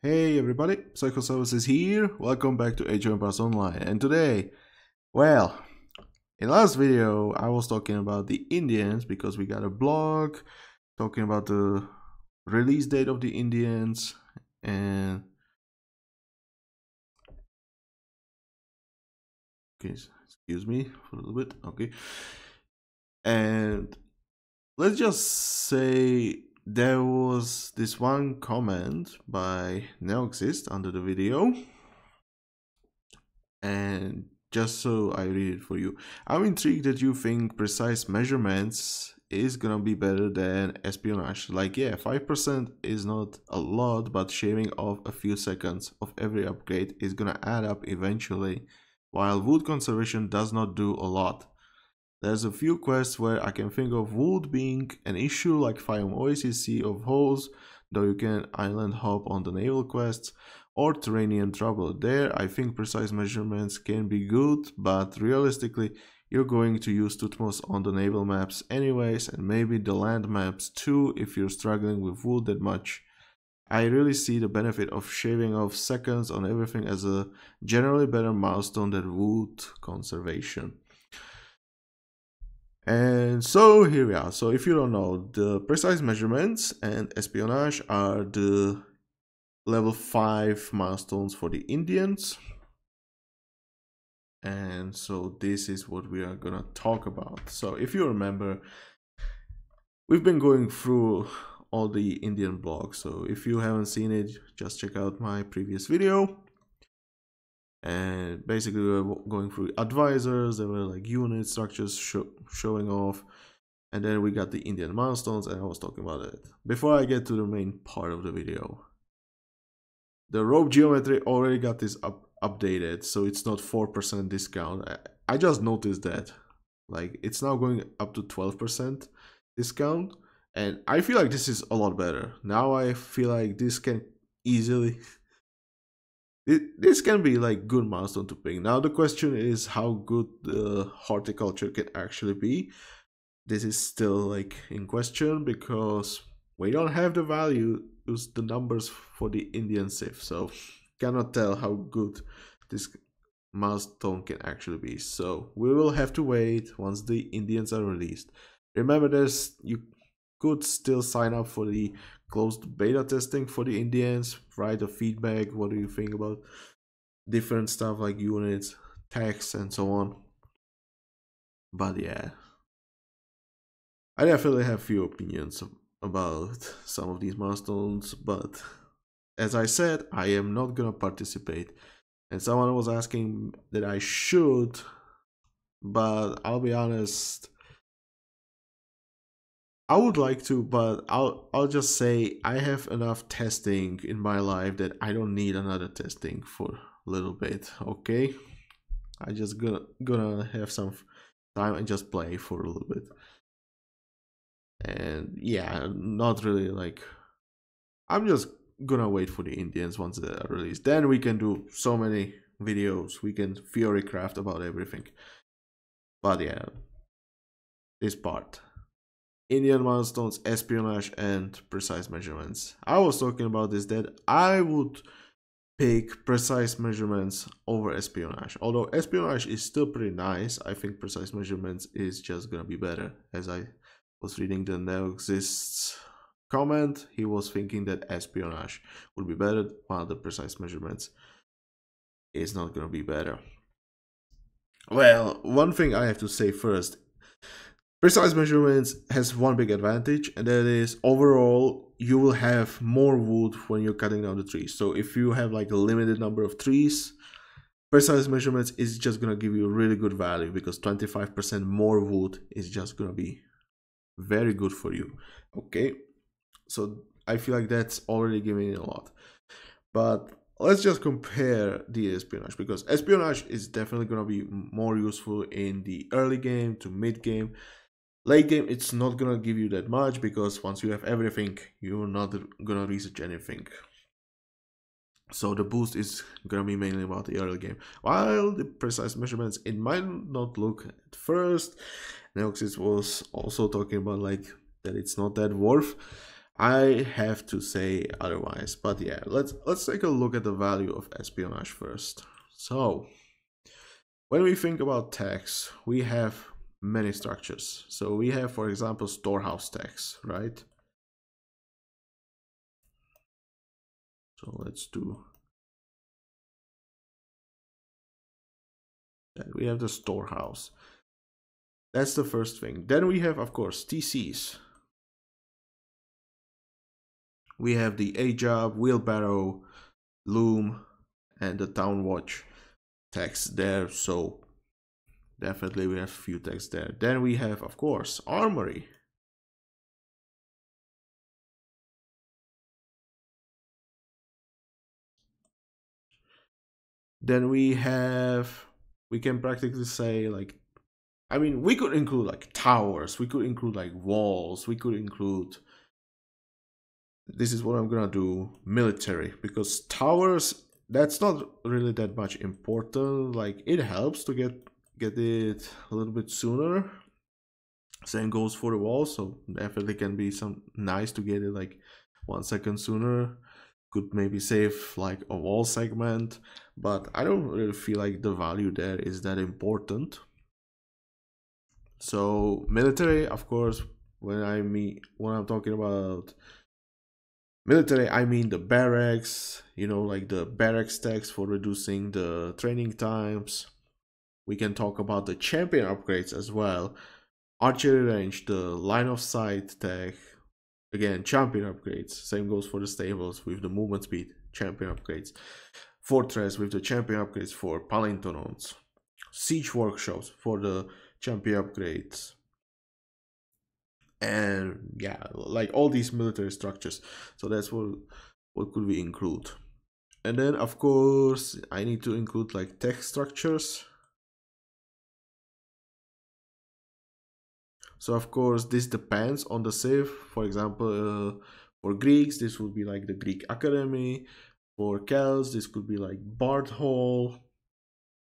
Hey everybody, Psychosaurus is here. Welcome back to Age of Empires Online. And today, well, in last video I was talking about the Indians because we got a blog talking about the release date of the Indians and okay, excuse me for a little bit. Okay. And let's just say there was this one comment by Neoxist under the video, and just so I read it for you. I'm intrigued that you think precise measurements is gonna be better than espionage. Like, yeah, 5% is not a lot, but shaving off a few seconds of every upgrade is gonna add up eventually, while wood conservation does not do a lot. There's a few quests where I can think of wood being an issue, like Fium Oasis Sea of Holes, though you can island hop on the naval quests, or Terranean Trouble. There, I think precise measurements can be good, but realistically, you're going to use Tutmos on the naval maps anyways, and maybe the land maps too if you're struggling with wood that much. I really see the benefit of shaving off seconds on everything as a generally better milestone than wood conservation. And so here we are. So if you don't know, the precise measurements and espionage are the level 5 milestones for the Indians. And so this is what we are gonna talk about. So if you remember, we've been going through all the Indian blogs. So if you haven't seen it, just check out my previous video. And basically we were going through advisors, there were like unit structures showing off, and then we got the Indian milestones, and I was talking about it. Before I get to the main part of the video, the rope geometry already got this updated, so it's not 4% discount. I just noticed that, like, it's now going up to 12% discount, and I feel like this is a lot better. Now I feel like this can easily this can be like good milestone to pick. Now the question is how good the horticulture can actually be. This is still like in question because we don't have the value, the numbers for the Indian Civ, so cannot tell how good this milestone can actually be. So we will have to wait once the Indians are released. Remember, you could still sign up for the closed beta testing for the Indians, write a feedback, what do you think about different stuff like units, text, and so on. But yeah, I definitely have few opinions about some of these milestones, but as I said, I am not gonna participate. And someone was asking that I should, but I'll be honest, I would like to, but I'll just say I have enough testing in my life that I don't need another testing for a little bit, okay? I just gonna have some time and just play for a little bit. And yeah, not really like, I'm just gonna wait for the Indians once they are released. Then we can do so many videos, we can theory craft about everything. But yeah, this part. Indian milestones, espionage, and precise measurements. I was talking about this, that I would pick precise measurements over espionage. Although espionage is still pretty nice, I think precise measurements is just gonna be better. As I was reading the Neoxist's comment, he was thinking that espionage would be better, while the precise measurements is not gonna be better. Well, one thing I have to say first, precise measurements has one big advantage, and that is overall you will have more wood when you're cutting down the trees. So if you have like a limited number of trees, precise measurements is just gonna give you really good value, because 25% more wood is just gonna be very good for you. Okay, so I feel like that's already giving a lot. But let's just compare the espionage, because espionage is definitely gonna be more useful in the early game to mid game. Late game, it's not gonna give you that much, because once you have everything, you're not gonna research anything. So the boost is gonna be mainly about the early game. While the precise measurements, it might not look at first. Neoxys was also talking about like that it's not that worth. I have to say otherwise. But yeah, let's take a look at the value of espionage first. So when we think about tax, we have many structures. So we have, for example, storehouse tax, right? So let's do that. We have the storehouse. That's the first thing. Then we have, of course, TCs. We have the A-job, wheelbarrow, loom, and the town watch tax there. So definitely we have a few tags there. Then we have, of course, armory. Then we can practically say like, I mean, we could include like towers, we could include like walls, we could include, this is what I'm gonna do, military, because towers, that's not really that much important. Like it helps to get it a little bit sooner. Same goes for the wall, so definitely can be some nice to get it like 1 second sooner. Could maybe save like a wall segment, but I don't really feel like the value there is that important. So military, of course, when I'm talking about military, I mean the barracks, you know, like the barracks tax for reducing the training times. We can talk about the champion upgrades as well. Archery range, the line of sight tech, again, champion upgrades. Same goes for the stables with the movement speed, champion upgrades. Fortress with the champion upgrades for Palintonons. Siege workshops for the champion upgrades. And yeah, like all these military structures. So that's what could we include. And then of course I need to include like text structures. So of course this depends on the civ. For example, for Greeks this would be like the Greek Academy. For Celts this could be like Bard Hall.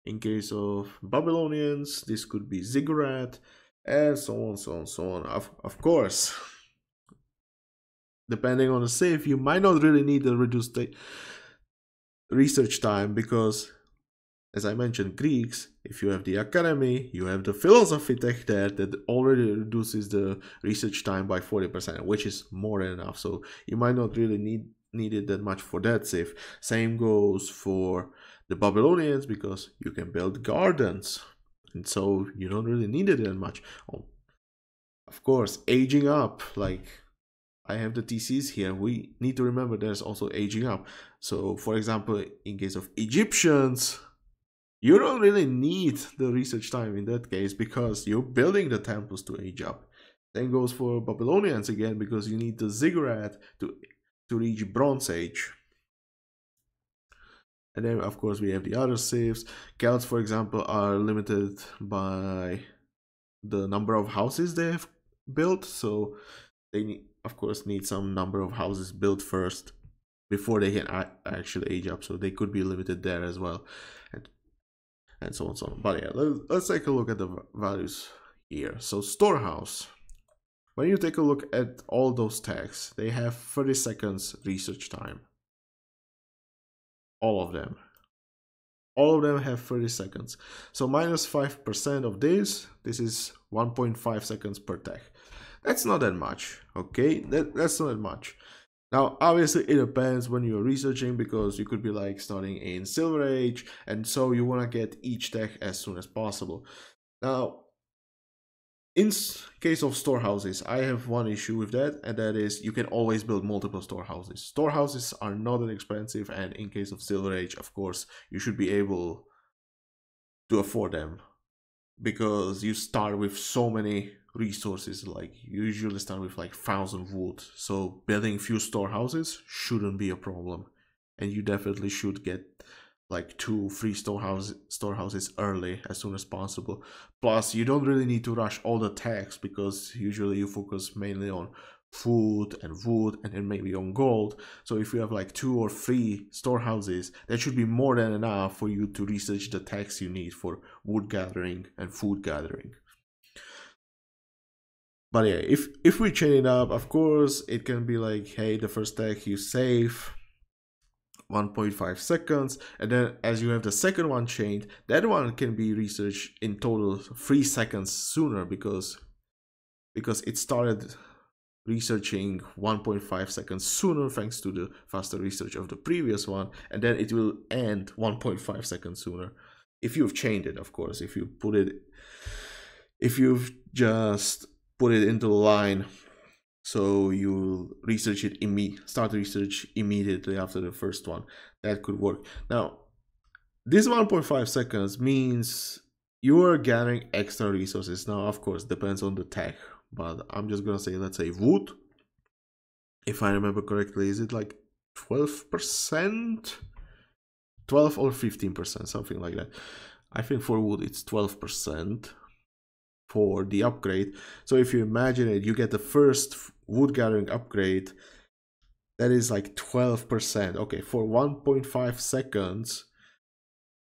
In case of Babylonians this could be Ziggurat, and so on, so on, so on. Of course, depending on the civ, you might not really need the reduced research time because, as I mentioned, Greeks, if you have the academy, you have the philosophy tech there that already reduces the research time by 40%, which is more than enough. So you might not really need it that much for that civ. Same goes for the Babylonians because you can build gardens, and so you don't really need it that much. Oh, of course, aging up, like I have the TCs here, we need to remember there's also aging up. So for example, in case of Egyptians, you don't really need the research time in that case because you're building the temples to age up. Same goes for Babylonians again because you need the ziggurat to reach Bronze Age. And then of course we have the other civs. Celts, for example, are limited by the number of houses they have built, so they need, of course, need some number of houses built first before they can actually age up, so they could be limited there as well, and so on and so on. But yeah, let's take a look at the values here. So storehouse, when you take a look at all those tags, they have 30 seconds research time. All of them have 30 seconds. So minus 5% of this is 1.5 seconds per tag. That's not that much, okay? That's not that much. Now, obviously, it depends when you're researching because you could be like starting in Silver Age, and so you want to get each tech as soon as possible. Now, in case of storehouses, I have one issue with that, and that is you can always build multiple storehouses. Storehouses are not that expensive, and in case of Silver Age, of course, you should be able to afford them because you start with so many resources. Like you usually start with like 1,000 wood, so building few storehouses shouldn't be a problem, and you definitely should get like 2-3 storehouses early as soon as possible. Plus you don't really need to rush all the tags because usually you focus mainly on food and wood and then maybe on gold. So if you have like 2 or 3 storehouses, that should be more than enough for you to research the tags you need for wood gathering and food gathering. But yeah, if we chain it up, of course, it can be like, hey, the first tag you save 1.5 seconds, and then as you have the second one chained, that one can be researched in total 3 seconds sooner because it started researching 1.5 seconds sooner thanks to the faster research of the previous one, and then it will end 1.5 seconds sooner if you've chained it. Of course, if you've just put it into a line, so you research it start research immediately after the first one, that could work. Now this 1.5 seconds means you are gathering extra resources. Now of course depends on the tech, but I'm just gonna say, let's say wood, if I remember correctly, is it like 12%, 12 or 15%, something like that. I think for wood it's 12% for the upgrade. So if you imagine it, you get the first wood gathering upgrade, that is like 12%. Okay, for 1.5 seconds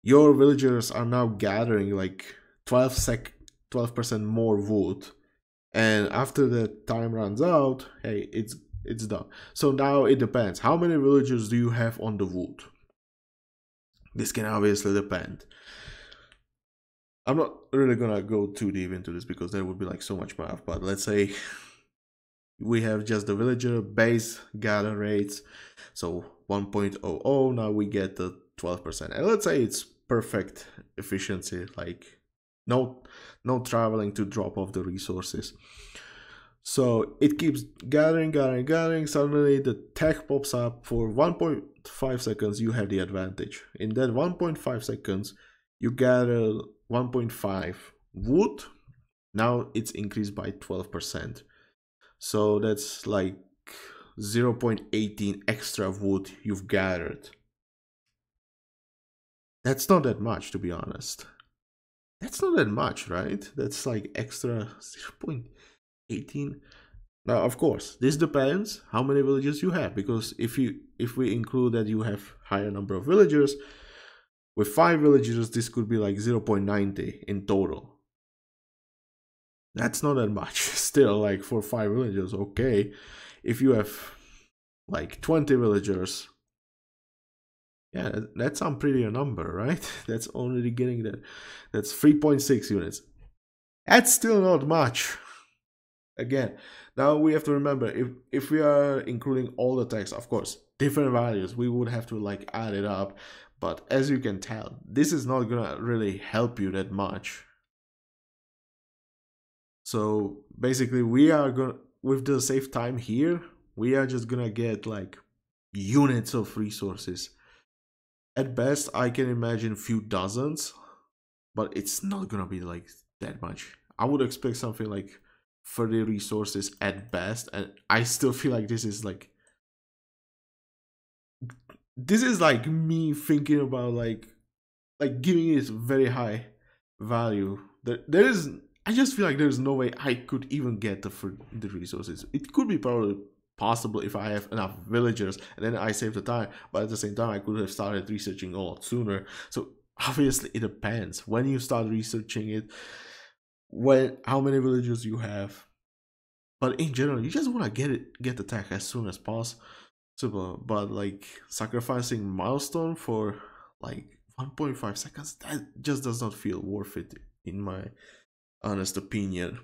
your villagers are now gathering like 12% more wood, and after the time runs out, hey, it's done. So now it depends, how many villagers do you have on the wood? This can obviously depend. I'm not really gonna go too deep into this because there would be like so much math, but let's say we have just the villager base gather rates, so 1.00, now we get the 12%, and let's say it's perfect efficiency, like no traveling to drop off the resources. So it keeps gathering, suddenly the tech pops up. For 1.5 seconds you have the advantage. In that 1.5 seconds you gather 1.5 wood, now it's increased by 12%. So that's like 0.18 extra wood you've gathered. That's not that much, to be honest. That's not that much, right? That's like extra 0.18. Now, of course, this depends how many villagers you have, because if we include that you have higher number of villagers, with 5 villagers, this could be like 0.90 in total. That's not that much. Still, like for 5 villagers, okay. If you have like 20 villagers, yeah, that's some prettier number, right? That's already getting that. That's 3.6 units. That's still not much. Again, now we have to remember, if we are including all the text, of course, different values, we would have to like add it up. But as you can tell, this is not gonna really help you that much. So basically we are gonna, with the save time here, we are just gonna get like units of resources. At best, I can imagine a few dozens, but it's not gonna be like that much. I would expect something like 30 resources at best, and I still feel like this is like me thinking about like giving it very high value. I just feel like there's no way I could even get the resources. It could be probably possible if I have enough villagers and then I save the time, but at the same time I could have started researching a lot sooner. So obviously it depends when you start researching it, how many villagers you have. But in general, you just want to get the tech as soon as possible. But like sacrificing milestone for like 1.5 seconds, that just does not feel worth it, in my honest opinion.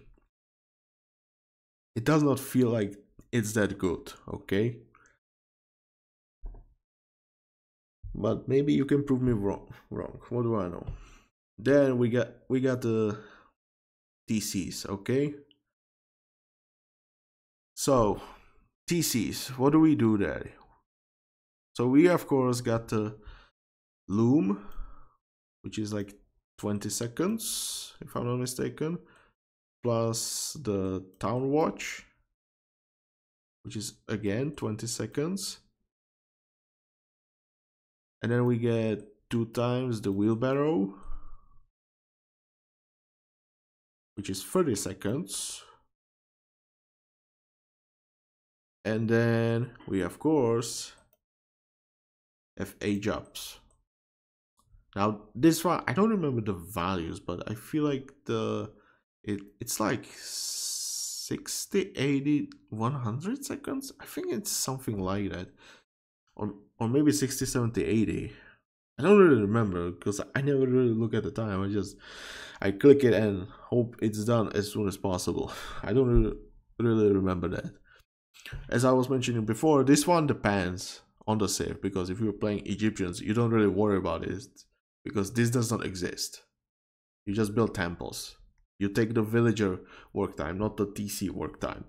It does not feel like it's that good, okay? But maybe you can prove me wrong. What do I know? Then we got the TCs, okay? So TCs, what do we do there? So we of course got the loom, which is like 20 seconds, if I'm not mistaken, plus the town watch, which is again 20 seconds. And then we get 2 times the wheelbarrow, which is 30 seconds. And then we of course have age ups. Now this one, I don't remember the values, but I feel like it's like 6 60, 80, 100 seconds. I think it's something like that, or maybe 60, 70, 80. I don't really remember because I never really look at the time. I click it and hope it's done as soon as possible. I don't really remember that. As I was mentioning before, this one depends on the save, because if you're playing Egyptians, you don't really worry about it because this does not exist. You just build temples. You take the villager work time, not the TC work time.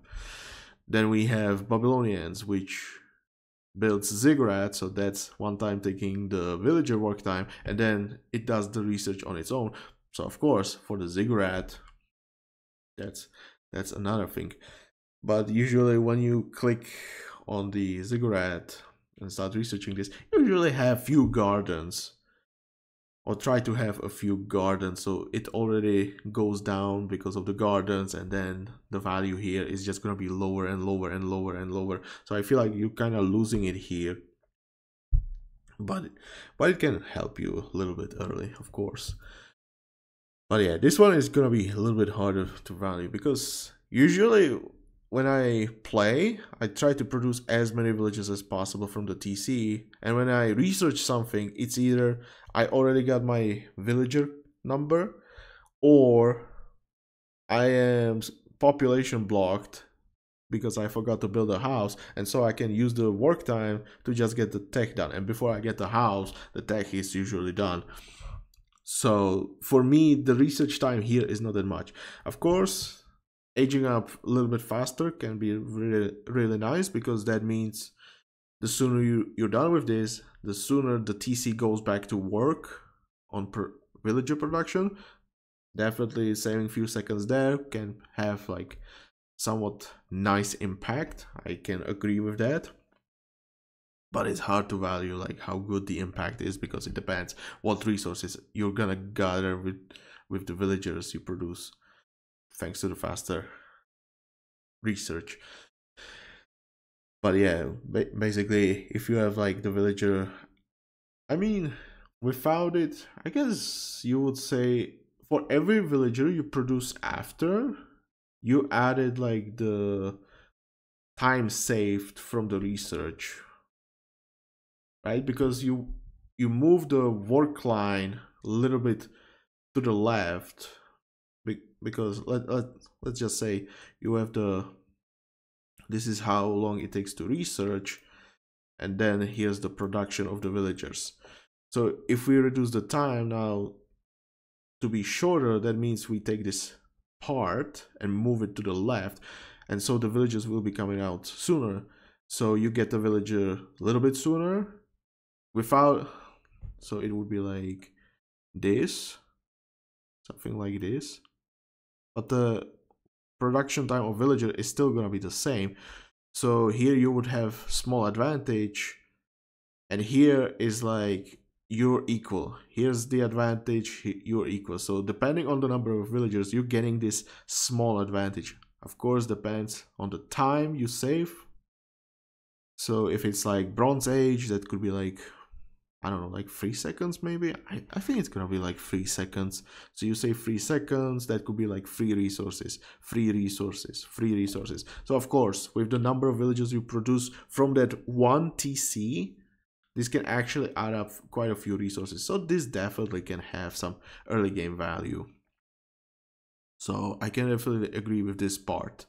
Then we have Babylonians, which builds ziggurat, so that's one time taking the villager work time, and then it does the research on its own. So of course, for the ziggurat, that's another thing. But usually when you click on the ziggurat and start researching this, you usually have few gardens, or try to have a few gardens, so it already goes down because of the gardens, and then the value here is just gonna be lower and lower and lower and lower. So I feel like you're kind of losing it here, but it can help you a little bit early, of course. But yeah, this one is gonna be a little bit harder to value, because usually when I play, I try to produce as many villages as possible from the TC, and when I research something, it's either I already got my villager number, or I am population blocked because I forgot to build a house, and so I can use the work time to just get the tech done, and before I get the house, the tech is usually done. So for me, the research time here is not that much. Of course, aging up a little bit faster can be really nice, because that means the sooner you're done with this, the sooner the TC goes back to work on villager production. Definitely saving a few seconds there can have like somewhat nice impact. I can agree with that. But it's hard to value like how good the impact is, because it depends what resources you're gonna gather with the villagers you produce, thanks to the faster research. But yeah, basically, if you have like the villager, I mean, without it, I guess you would say for every villager you produce after, you added like the time saved from the research, right? Because you move the work line a little bit to the left, because let's just say you have this is how long it takes to research, and then here's the production of the villagers. So if we reduce the time now to be shorter, that means we take this part and move it to the left, and so the villagers will be coming out sooner. So you get the villager a little bit sooner without, so it would be like this, something like this, but the production time of villager is still gonna be the same. So here you would have small advantage, and here is like you're equal. Here's the advantage, you're equal. So depending on the number of villagers, you're getting this small advantage. Of course, depends on the time you save. So if it's like Bronze Age, that could be like, I don't know, like 3 seconds maybe. I think it's gonna be like 3 seconds. So you say 3 seconds, that could be like 3 resources, 3 resources, 3 resources. So of course, with the number of villages you produce from that one TC, this can actually add up quite a few resources. So this definitely can have some early game value. So I can definitely agree with this part.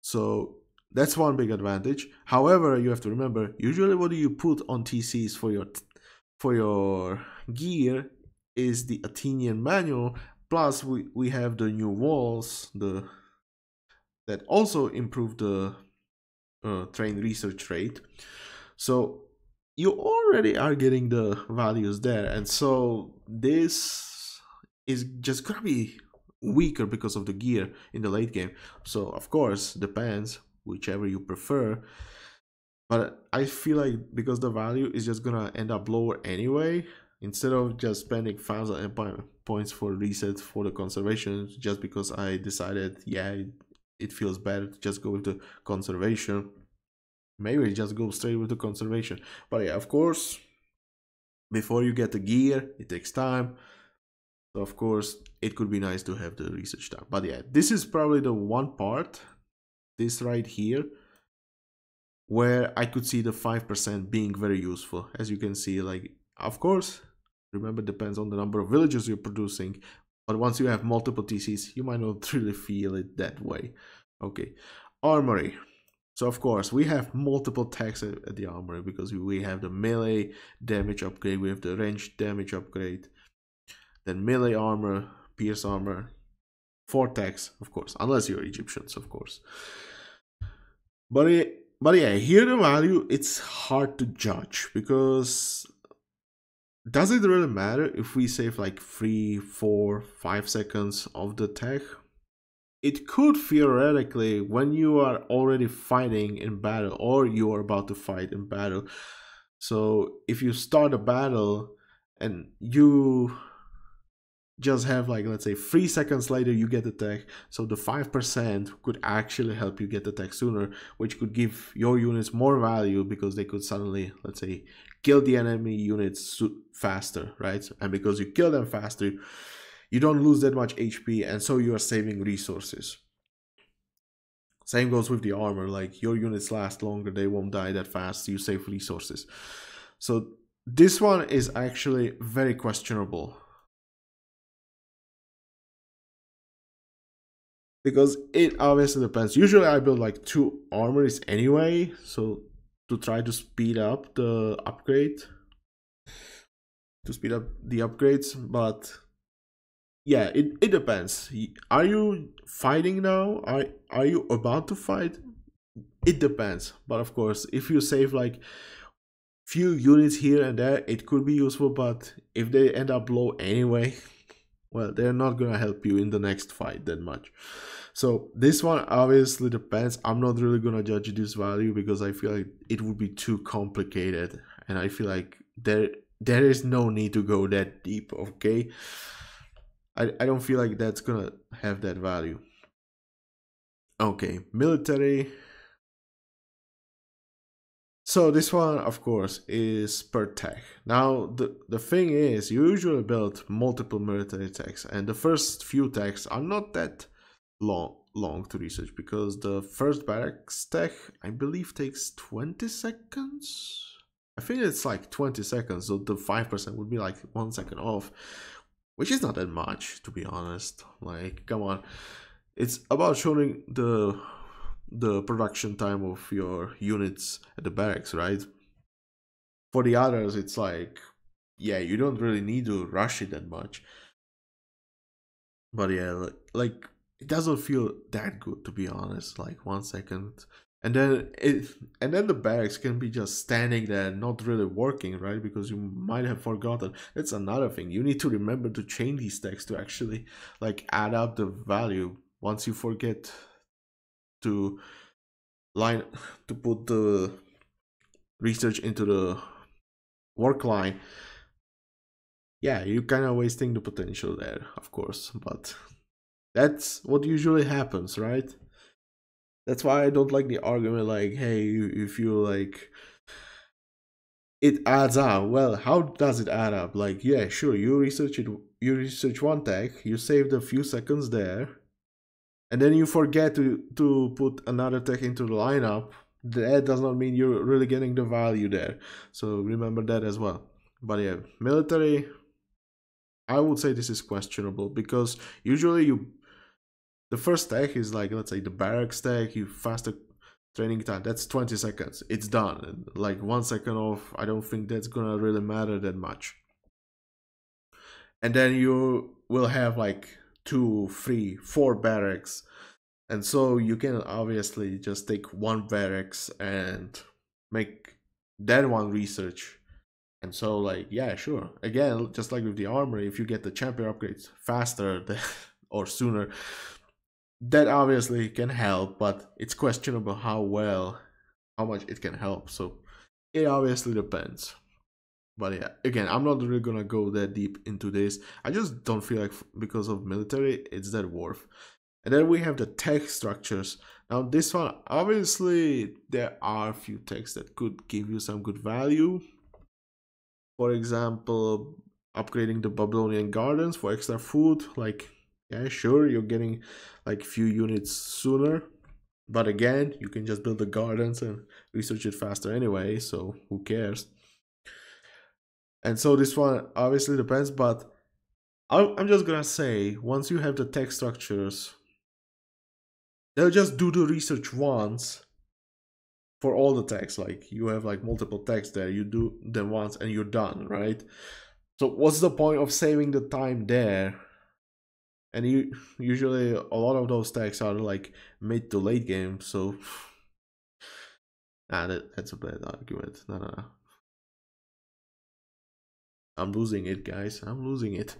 So that's one big advantage. However, you have to remember, usually what do you put on TCs for your gear is the Athenian manual, plus we have the new walls that also improve the train research rate. So you already are getting the values there, and so this is just gonna be weaker because of the gear in the late game. So of course, depends whichever you prefer, but I feel like because the value is just gonna end up lower anyway, instead of just spending 1000 points for reset for the conservation, just because I decided, yeah, it feels better to just go with the conservation, maybe just go straight with the conservation. But yeah, of course, before you get the gear, it takes time. So of course it could be nice to have the research time. But yeah, this is probably the one part, this right here, where I could see the 5% being very useful. As you can see, like, of course, remember, depends on the number of villages you're producing, but once you have multiple TCs, you might not really feel it that way. Okay, armory. So of course, we have multiple tags at the armory because we have the melee damage upgrade, we have the range damage upgrade, then melee armor, pierce armor, 4 tags, of course, unless you're Egyptians, of course. But yeah, here the value, it's hard to judge because does it really matter if we save like 3, 4, 5 seconds of the tag? It could theoretically, when you are already fighting in battle or you are about to fight in battle. So if you start a battle and you just have, like, let's say 3 seconds later you get the tech, so the 5% could actually help you get the tech sooner, which could give your units more value because they could suddenly, let's say, kill the enemy units faster, right? And because you kill them faster, you don't lose that much HP, and so you are saving resources. Same goes with the armor, like your units last longer, they won't die that fast, you save resources. So this one is actually very questionable, because it obviously depends. Usually I build like 2 armories anyway, so to try to speed up the upgrade, to speed up the upgrades. But yeah, it depends. Are you fighting now? Are you about to fight? It depends. But of course, if you save like few units here and there, it could be useful, but if they end up low anyway, well, they're not gonna help you in the next fight that much. So this one obviously depends. I'm not really gonna judge this value because I feel like it would be too complicated, and I feel like there is no need to go that deep. Okay, I don't feel like that's gonna have that value. Okay, military. So this one, of course, is per tech. Now, the thing is, you usually build multiple military techs, and the first few techs are not that long to research, because the first barracks tech, I believe, takes 20 seconds. I think it's like 20 seconds, so the 5% would be like 1 second off, which is not that much, to be honest. Like, come on. It's about showing the production time of your units at the barracks, right? For the others, it's like, yeah, you don't really need to rush it that much. But yeah, like it doesn't feel that good, to be honest. Like 1 second, and then the barracks can be just standing there, not really working, right? Because you might have forgotten. That's another thing. You need to remember to change these texts to actually like add up the value. Once you forget to put the research into the work line, yeah, you're kind of wasting the potential there, of course, but that's what usually happens, right? That's why I don't like the argument like, hey, if you like, it adds up. Well, how does it add up? Like, yeah, sure, you research one tag, you saved a few seconds there, and then you forget to put another tech into the lineup. That does not mean you're really getting the value there. So remember that as well. But yeah, military, I would say this is questionable, because usually the first tech is like, let's say the barracks tech, you faster training time, that's 20 seconds, it's done. And like 1 second off, I don't think that's gonna really matter that much. And then you will have like 2, 3, 4 barracks, and so you can obviously just take 1 barracks and make that one research. And so, like, yeah, sure, again, just like with the armor, if you get the champion upgrades faster or sooner, that obviously can help, but it's questionable how much it can help. So it obviously depends. But yeah, again, I'm not really gonna go that deep into this. I just don't feel like, because of military, it's that worth. And then we have the tech structures. Now this one, obviously there are a few techs that could give you some good value. For example, upgrading the Babylonian gardens for extra food. Like, yeah, sure, you're getting like few units sooner, but again, you can just build the gardens and research it faster anyway, so who cares? And so this one obviously depends, but I'm just gonna say, once you have the text structures, they'll just do the research once for all the text. Like, you have like multiple texts there, you do them once and you're done, right? So what's the point of saving the time there? And usually a lot of those texts are like mid to late game, so that's a bad argument. No. I'm losing it, guys. I'm losing it.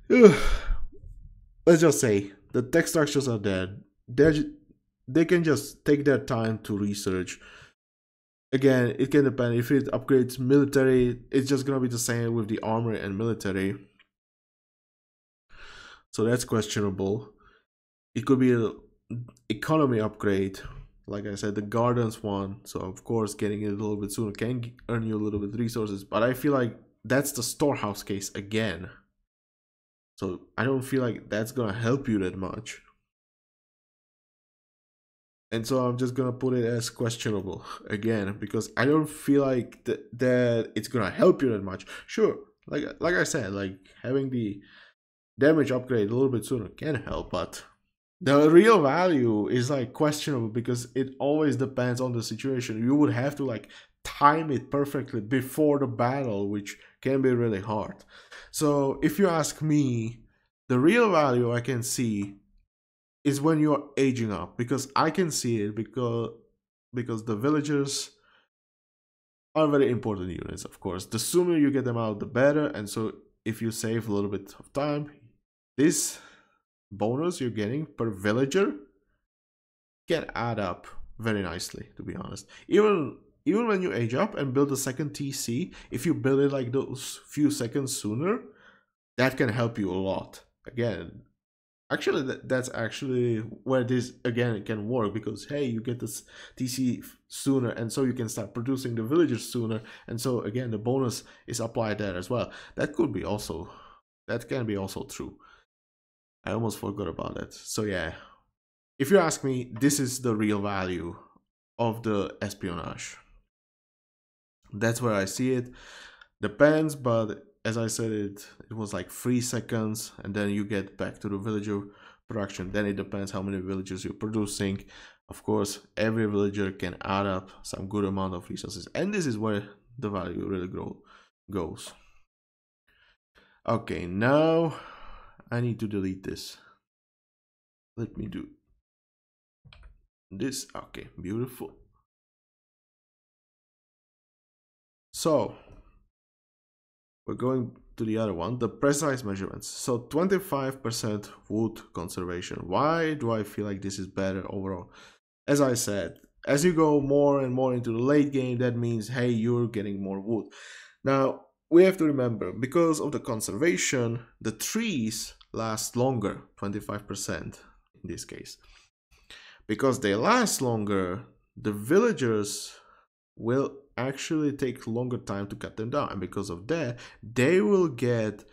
Let's just say the text structures are there. They can just take their time to research. Again, it can depend. If it upgrades military, it's just gonna be the same with the armor and military. So that's questionable. It could be an economy upgrade. Like I said, the gardens one. So of course, getting it a little bit sooner can earn you a little bit resources. But I feel like that's the storehouse case again. So I don't feel like that's gonna help you that much. And so I'm just gonna put it as questionable again, because I don't feel like that it's gonna help you that much. Sure, like I said, like having the damage upgrade a little bit sooner can help, but the real value is like questionable because it always depends on the situation. You would have to like time it perfectly before the battle, which can be really hard. So if you ask me, the real value I can see is when you're aging up, because I can see it because the villagers are very important units, of course. The sooner you get them out, the better. And so if you save a little bit of time, this bonus you're getting per villager can add up very nicely, to be honest. Even when you age up and build a second TC, if you build it like those few seconds sooner, that can help you a lot. Again, actually, that's actually where this again can work, because hey, you get this TC sooner, and so you can start producing the villagers sooner, and so again the bonus is applied there as well. That can be also true. I almost forgot about it. So yeah, if you ask me, this is the real value of the espionage. That's where I see it. Depends, but as I said, it was like 3 seconds, and then you get back to the villager production. Then it depends how many villagers you're producing. Of course, every villager can add up some good amount of resources, and this is where the value really goes. Okay, now I need to delete this. Let me do this. Okay, beautiful. So we're going to the other one, the precise measurements. So 25% wood conservation. Why do I feel like this is better overall? As I said, as you go more and more into the late game, that means, hey, you're getting more wood. Now, we have to remember, because of the conservation, the trees last longer, 25% in this case. Because they last longer, the villagers will actually take longer time to cut them down, and because of that, they will get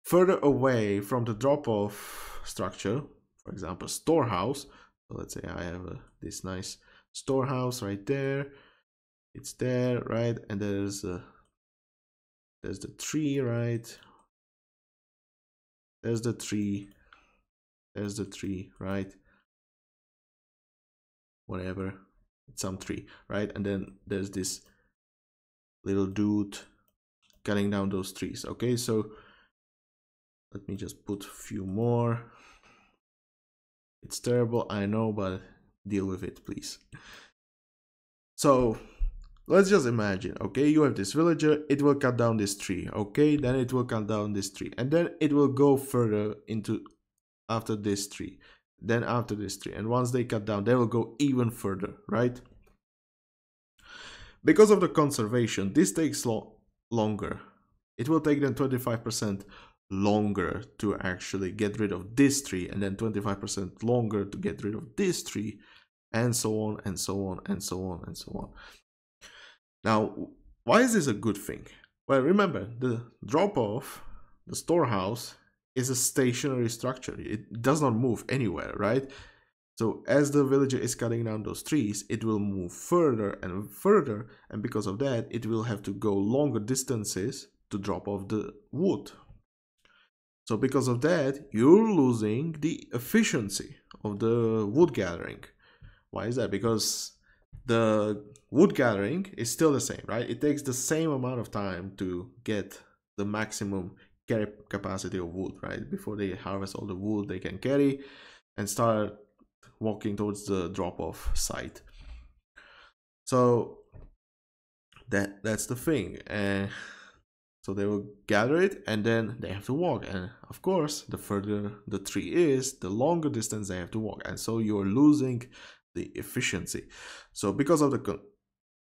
further away from the drop-off structure. For example, storehouse. So let's say I have this nice storehouse right there. It's there, right? And there's the tree, right? There's the tree. There's the tree, right? Whatever, it's some tree, right? And then there's this little dude cutting down those trees. Okay, so let me just put a few more. It's terrible, I know, but deal with it, please. So let's just imagine, okay, you have this villager, it will cut down this tree, okay, then it will cut down this tree, and then it will go further into after this tree, then after this tree, and once they cut down, they will go even further, right? Because of the conservation, this takes longer. It will take them 25% longer to actually get rid of this tree, and then 25% longer to get rid of this tree, and so on and so on and so on and so on. Now, why is this a good thing? Well, remember, the drop-off, the storehouse, is a stationary structure. It does not move anywhere, right? So as the villager is cutting down those trees, it will move further and further, and because of that, it will have to go longer distances to drop off the wood. So because of that, you're losing the efficiency of the wood gathering. Why is that? Because the wood gathering is still the same, right? It takes the same amount of time to get the maximum carry capacity of wood, right? Before they harvest all the wood they can carry and start walking towards the drop-off site. So that's the thing. So they will gather it and then they have to walk. And of course, the further the tree is, the longer distance they have to walk. And so you're losing the efficiency. So because of the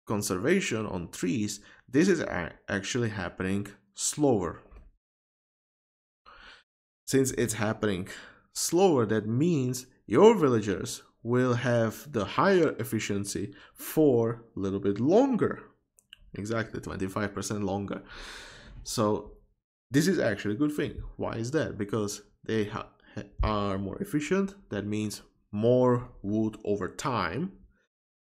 conservation on trees, this is actually happening slower. Since it's happening slower, that means your villagers will have the higher efficiency for a little bit longer. Exactly, 25% longer. So this is actually a good thing. Why is that? Because they are more efficient. That means more wood over time.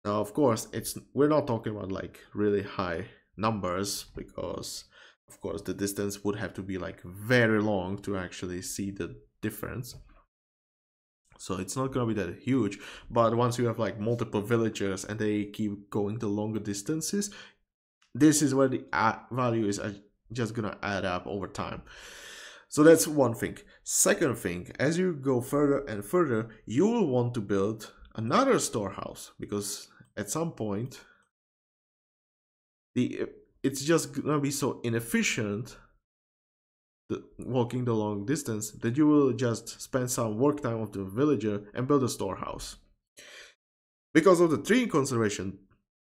Now, of course, we're not talking about like really high numbers, because of course the distance would have to be like very long to actually see the difference. So it's not going to be that huge, but once you have like multiple villagers and they keep going to longer distances, this is where the value is just going to add up over time. So that's one thing. Second thing, as you go further and further, you will want to build another storehouse, because at some point it's just going to be so inefficient walking the long distance that you will just spend some work time of the villager and build a storehouse. Because of the tree conservation,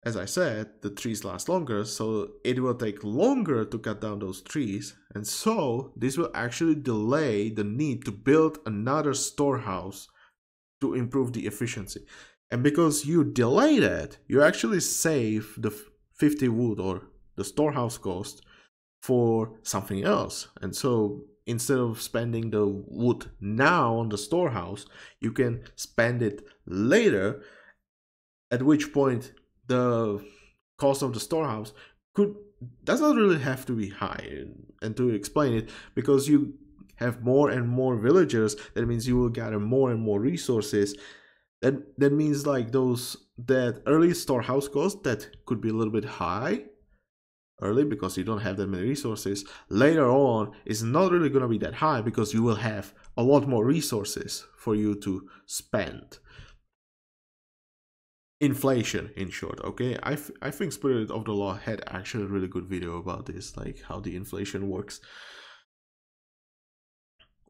as I said, the trees last longer, so it will take longer to cut down those trees, and so this will actually delay the need to build another storehouse to improve the efficiency. And because you delay that, you actually save the 50 wood or the storehouse cost for something else. And so instead of spending the wood now on the storehouse, you can spend it later, at which point the cost of the storehouse does not really have to be high. And to explain it, because you have more and more villagers, that means you will gather more and more resources. That means like that early storehouse cost that could be a little bit high early because you don't have that many resources, later on is not really going to be that high because you will have a lot more resources for you to spend. Inflation, in short. Okay, I think Spirit of the Law had actually a really good video about this, like how the inflation works,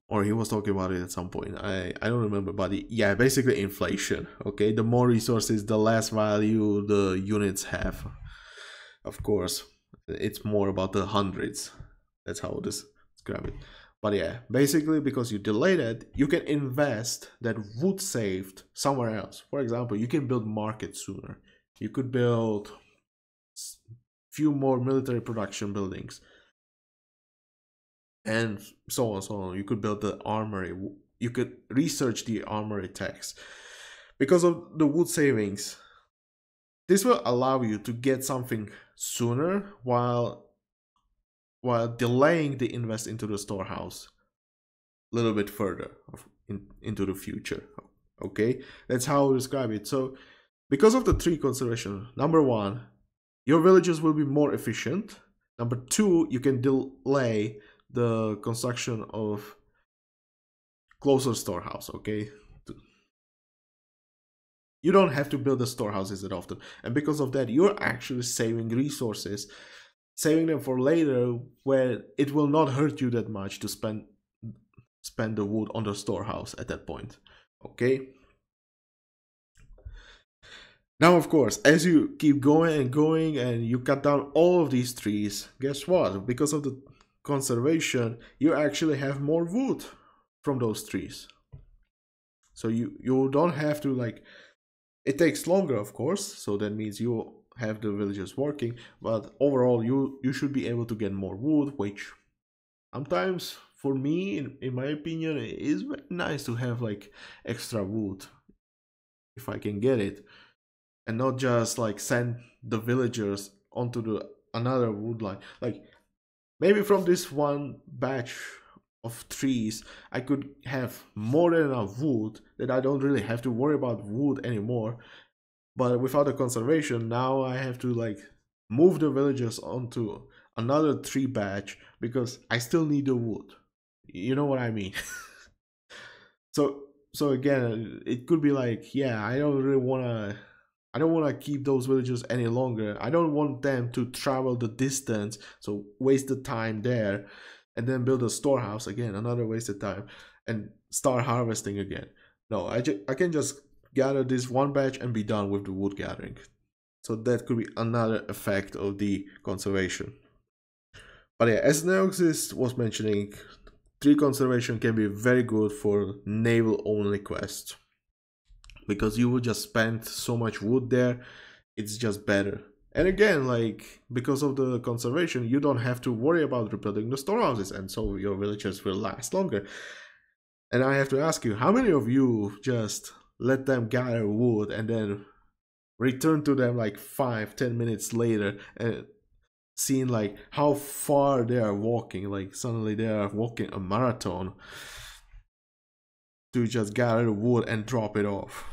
or he was talking about it at some point. I don't remember, but yeah, basically inflation. Okay, the more resources, the less value the units have. Of course, it's more about the hundreds. That's how I describe it. But yeah, basically because you delay that, you can invest that wood saved somewhere else. For example, you can build markets sooner. You could build few more military production buildings, and so on, so on. You could build the armory. You could research the armory tax. Because of the wood savings, this will allow you to get something sooner while delaying the invest into the storehouse a little bit further into the future. Okay, that's how I describe it. So because of the tree conservation, number one, your villages will be more efficient. Number two, you can delay the construction of closer storehouse. Okay, you don't have to build the storehouses that often, and because of that, you're actually saving resources, saving them for later, where it will not hurt you that much to spend the wood on the storehouse at that point. Okay, now of course, as you keep going and going and you cut down all of these trees, guess what? Because of the conservation, you actually have more wood from those trees. So you don't have to, like, it takes longer, of course, so that means you have the villagers working, but overall you should be able to get more wood, which sometimes for me, in my opinion, it is very nice to have like extra wood if I can get it, and not just like send the villagers onto the another wood line. Like maybe from this one batch of trees I could have more than enough wood that I don't really have to worry about wood anymore. But without the conservation, now I have to like move the villagers onto another tree batch because I still need the wood. You know what I mean? So again, it could be like, yeah, I don't wanna keep those villagers any longer. I don't want them to travel the distance, so waste the time there, and then build a storehouse again, another wasted time, and start harvesting again. No, I can just gather this one batch and be done with the wood gathering. So that could be another effect of the conservation. But yeah, as Neoxys was mentioning, tree conservation can be very good for naval only quests, because you would just spend so much wood there, it's just better. And again, like, because of the conservation, you don't have to worry about rebuilding the storehouses, and so your villagers will last longer. And I have to ask you, how many of you just let them gather wood and then return to them like 5-10 minutes later and seeing like how far they are walking, like suddenly they are walking a marathon to just gather wood and drop it off?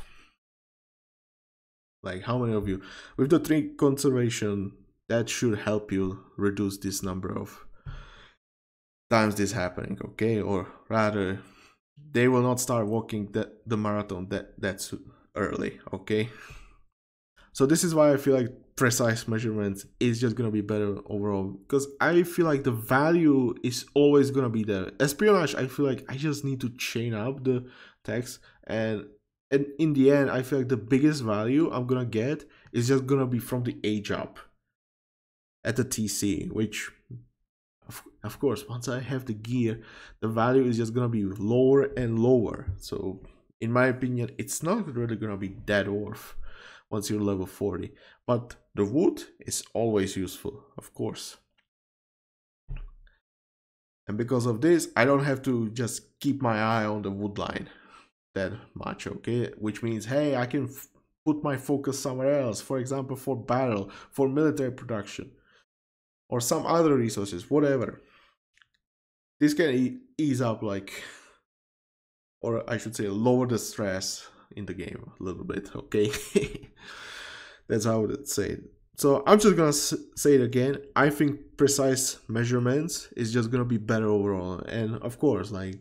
Like, how many of you? With the tree conservation, that should help you reduce this number of times this happening, okay? Or rather, they will not start walking the marathon that's early, okay? So this is why I feel like precise measurements is just gonna be better overall, because I feel like the value is always gonna be there. Espionage, I feel like I just need to chain up the text, and in the end, I feel like the biggest value I'm gonna get is just gonna be from the age up at the TC, which of course, once I have the gear, the value is just gonna be lower and lower. So in my opinion, it's not really gonna be that worth once you're level 40. But the wood is always useful, of course. And because of this, I don't have to just keep my eye on the wood line that much, okay? Which means, hey, I can put my focus somewhere else, for example, for battle, for military production, or some other resources, whatever. This can ease up, like, or I should say lower the stress in the game a little bit, okay? That's how I would say it. So I'm just gonna say it again. I think precise measurements is just gonna be better overall. And of course, like,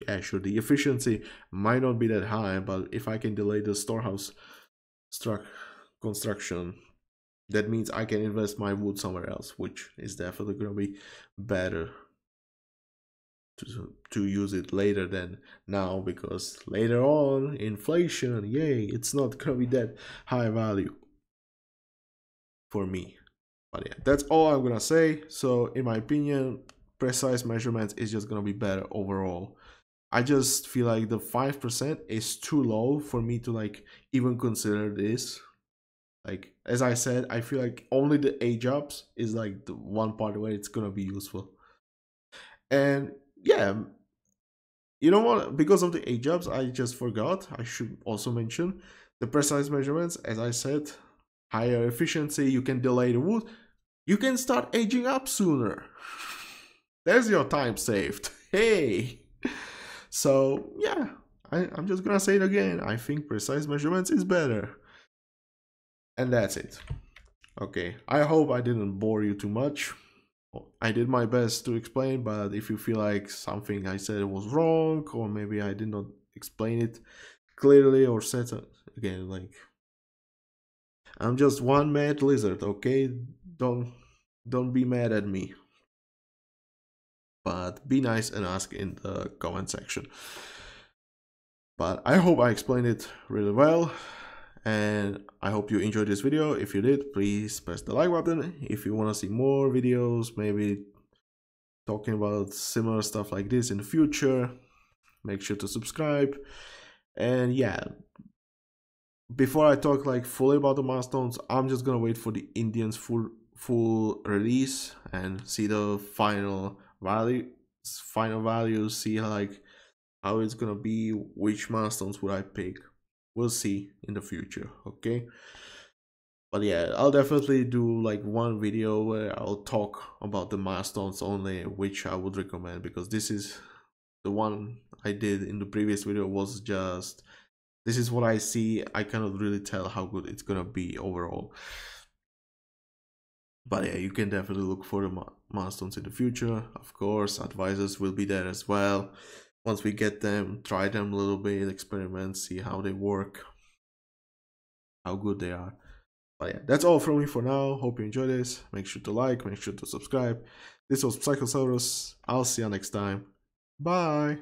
yeah, sure, the efficiency might not be that high, but if I can delay the storehouse construction, that means I can invest my wood somewhere else, which is definitely gonna be better to use it later than now, because later on, inflation, yay, it's not gonna be that high value for me. But yeah, that's all I'm gonna say. So in my opinion, precise measurements is just gonna be better overall. I just feel like the 5% is too low for me to like even consider this. Like, as I said, I feel like only the age ups is like the one part where it's gonna be useful. And yeah, you know what? Because of the age ups, I just forgot. I should also mention the precise measurements. As I said, higher efficiency, you can delay the wood, you can start aging up sooner. There's your time saved. Hey! So yeah, I'm just gonna say it again. I think precise measurements is better. And that's it. Okay, I hope I didn't bore you too much. I did my best to explain, but if you feel like something I said was wrong, or maybe I did not explain it clearly or said again, like, I'm just one mad lizard, okay? Don't be mad at me. But be nice and ask in the comment section. But I hope I explained it really well, and I hope you enjoyed this video. If you did, please press the like button. If you want to see more videos, maybe talking about similar stuff like this in the future, make sure to subscribe. And yeah, before I talk like fully about the milestones, I'm just gonna wait for the Indians full release and see the final values, see like how it's gonna be, which milestones would I pick. We'll see in the future, okay? But yeah, I'll definitely do like one video where I'll talk about the milestones only, which I would recommend, because this is the one I did in the previous video was just, this is what I see. I cannot really tell how good it's gonna be overall. But yeah, you can definitely look for the milestones in the future. Of course, advisors will be there as well. Once we get them, try them a little bit, experiment, see how they work, how good they are. But yeah, that's all from me for now. Hope you enjoyed this. Make sure to like, make sure to subscribe. This was Psychosaurus. I'll see you next time. Bye.